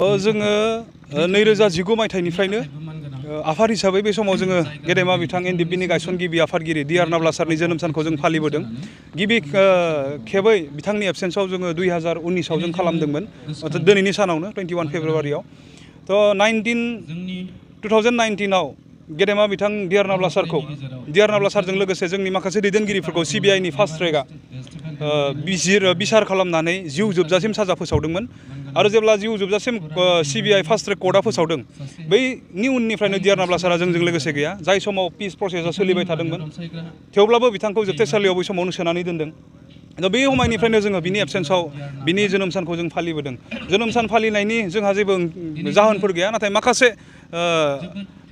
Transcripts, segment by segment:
जोङो 2019 मायथाइनिफ्रायनो आफाद हिसाबै बे समाव जोङो गेदेमा बिथां एनडिएफबिनि गायसनगिरि आफादगिरि डि.आर. नाब्ला सारनि जोनोम सानखौ जों फालिबोदों। गिबि खेबै बिथांनि एबसेन्सआव जोङो 2019आव जों खालामदोंमोन, दिनैनि सानावनो 21 फेब्रुवारियाव। थ' 2019आव गेदेमा बिथां डि.आर. नाब्ला सारखौ डि.आर. नाब्ला सारजों लोगोसे जोंनि माखासे दैदेनगिरिफोरखौ सिबिआइनि फास्ट ट्रेकआ बिसार खालामनानै जिउ जोबजासिम साजा फोसावदोंमोन। आरो जेब्ला जिउ जोबजासिम सिबिआइ फास्ट ट्रेक कर्टआ फोसावदों, बैनि उननिफ्रायनो डि.आर. नाब्ला सारा जोंजों लोगोसे गैया, जाय समाव पिस प्रसेसआ सोलिबाय थादोंमोन। थेवब्लाबो बिथांखौ जोबथेसालियाव बै समावनो सोनानै दोनदों। दा बे समायनिफ्रायनो जोङो बिनि एबसेन्सआव बिनि जोनोम सानखौ जों फालिबोदों। जोनोम सान फालिनायनि जोंहा जेबो जाहोनफोर गैया, नाथाय माखासे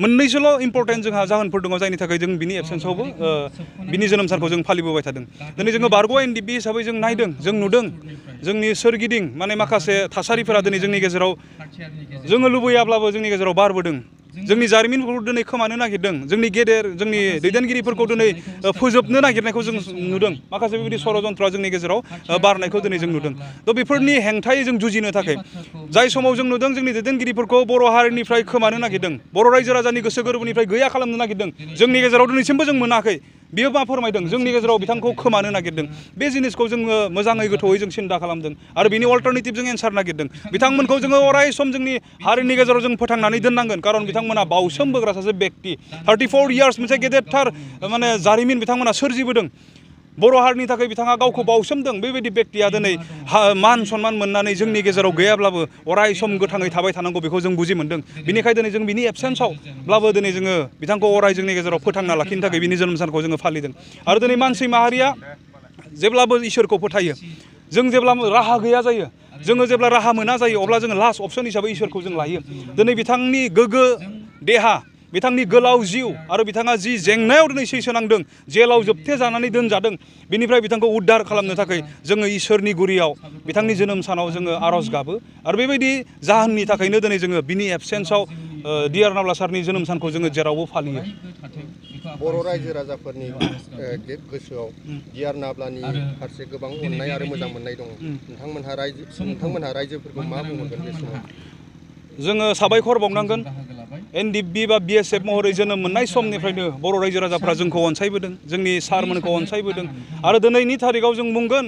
मोननैसोल' इम्परटेन्ट जोंहा जाहोनफोर दङ, जायनि थाखाय जों बिनि एबसेन्सआवबो बिनि जोनोम सानखौ जों फालिबोबाय थादों। दिनै जोङो बारग' एनडिएफबि हिसाबै जों नायदों, जों नुदों जोंनि सोरगिदिं माने माखासे थासारिफोरा दिनै जोंनि गेजेराव जोङो लुबैयाब्लाबो जोंनि गेजेराव बारबोदों। जोंनि जारिमिनफोरखौ दिनै खोमानो नागिरदों, जोंनि दैदेनगिरिफोरखौ दिनै फोजोबनो नागिरनायखौ जों नुदों। माखासे बेबायदि षड़यन्त्रआ जोंनि गेजेराव बारनायखौ दिनै जों नुदों। थ' बेफोरनि हेंथायै जों जुजिनो थाखाय जाय समाव जों नुदों जोंनि दैदेनगिरिफोरखौ बर' हारिनिफ्राय खोमानो नागिरदों, बर' रायजो राजानि गोसो गोरबोनिफ्राय गैया खालामनो नागिरदों, जोंनि गेजेराव दिनैसिमबो जों मोनाखै। बियो मा फोरमायदों? जोंनि गेजेराव बिथांखौ खोमानो नागिरदों। बे जिनिसखौ जोङो मोजाङै गोथौयै जों सिन्ता खालामदों आरो बिनि अल्टारनेटिभ जों एन्सार नागिरदों। बिथांमोनखौ जोङो अराय सम जोंनि हारिनि गेजेराव जों फोथांनानै दोननांगोन, खारन बिथांमोना बावसोम बोग्रा सासे बेक्ति। 34 इयार्स मोनसे गेदेरथार माने जारिमिन बिथांमोना सोरजिबोदों। बर' हारिनि थाखाय बिथाङा गावखौ बावसोमदों। बेबायदि बेक्तिया दिनै मान सन्मान मोननानै जोंनि गेजेराव गैयाब्लाबो अराय सम गोथाङै थाबाय थानांगौ, बेखौ जों बुजि मोनदों। बिनिखायनो दिनै जों बिनि एबसेन्सआवब्लाबो दिनै जोङो बिथांखौ अराय जोंनि गेजेराव फोथांना लाखिनो थाखाय बिनि जोनोम सानखौ जोङो फालिदों। आरो दिनै मानसि माहारिया जेब्लाबो इसोरखौ फोथायो। जों जेब्ला राहा गैया जायो, जोङो जेब्ला राहा मोना जायो, अब्ला जोङो लास्ट अपसन हिसाबै इसोरखौ जों लायो। दिनै बिथांनि गोग्गो देहा, बिथांनि गोलाव जिउ आरो बिथाङा जि जेंनायाव दिनै सैसोनांदों, जेलाव जोबथे जानानै दोनजादों, बिनिफ्राय बिथांखौ उद्धार खालामनो थाखाय जोङो इसोरनि गुरियाव बिथांनि जोनोम सानाव जोङो आर'ज गाबो। आरो बेबायदि जाहोननि थाखायनो दिनै जोङो बिनि एबसेन्सआव डि.आर. नाब्ला सारनि जोनोम सानखौ जोङो जेरावबो फालियो। बर' रायजो राजाफोरनि गोसोआव डि.आर. नाब्लानि फारसे गोबां अननाय आरो मोजां मोननाय दङ। नोंथांमोनहा रायजोफोरखौ मा बुंहरगोन बे समाव? जोङो साबायखर बावनांगोन। एनडिएफबि बा बिएसएफ महरै जोनोम मोननाय समनिफ्रायनो बर' रायजो राजाफ्रा जोंखौ अनसायबोदों, जोंनि सारमोनखौ अनसायबोदों। आरो दिनैनि थारिखआव जों बुंगोन,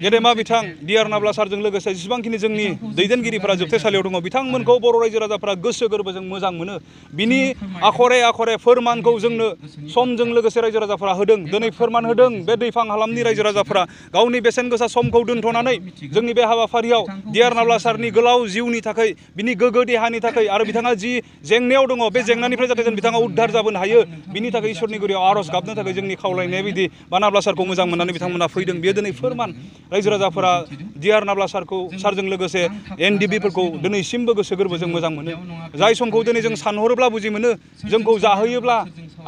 गेदेमा बिथां डि.आर. नाब्ला सारजों लोगोसे जेसेबांखिनि जोंनि दैदेनगिरिफोरा जोबथेसालियाव दङ, बिथांमोनखौ बर' रायजो राजाफ्रा गोसो गोरबोजों मोजां मोनो। बिनि आखरे आखरे फोरमानखौ जोंनो समजों लोगोसे रायजो राजाफ्रा होदों। दिनै फोरमान होदों बे दैफां हालामनि रायजो राजाफ्रा गावनि बेसेन गोसा समखौ दोनथ'नानै जोंनि बे हाबाफारियाव डि.आर. नाब्ला सारनि गोलाव जिउनि थाखाय, बिनि गोग्गो देहानि थाखाय आरो बिथाङा जि जेंनायाव दङ, बे जेंनानिफ्राय जाहाथे जों बिथाङा उद्धार जाबोनो हायो, बिनि थाखाय इसोरनि गुरियाव आर'ज गाबनो थाखाय जोंनि खावलायनाय बायदि बा नाब्ला सारखौ मोजां मोननानै बिथांमोना फैदों। बेयो दिनै फोरमान। रायजो राजाफोरा डि.आर. नाब्ला सारजों लोगोसे एनडिएफबिफोरखौ दिनैसिमबो गोसो गोरबोजों मोजां मोनो। जाय समखौ दिनै जों सानहरोब्ला बुजि मोनो, जोंखौ जाहोयोब्ला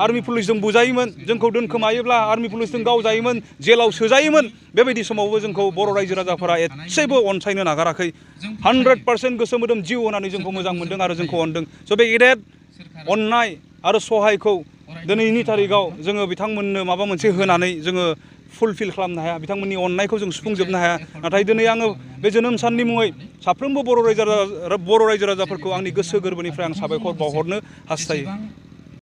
आर्मि पुलिसजों बुजायोमोन, जोंखौ दोनखोमायोब्ला आर्मि पुलिसजों गावजायोमोन, जेलाव सोजायोमोन, बेबायदि समावबो जोंखौ बर' रायजो राजाफोरा एसेबो अनसायनो नागाराखै। 100% गोसो मोदोम जिउ होनानै जोंखौ मोजां मोनदों आरो जोंखौ अनदों। स' बे गेदेर अननाय आरो सहायखौ दिनैनि थारिखआव जोङो बिथांमोननो माबा मोनसे होनानै जोङो फुलफिल खालामनो हाया, बिथांमोननि अननायखौ जों सुफुंजोबनो हाया। नाथाय दिनै आङो बे जोनोम साननि मुङै साफ्रोमबो बर' रायजो राजाफोरखौ आंनि गोसो गोरबोनिफ्राय आं साबायखर बावहरनो हास्थायो।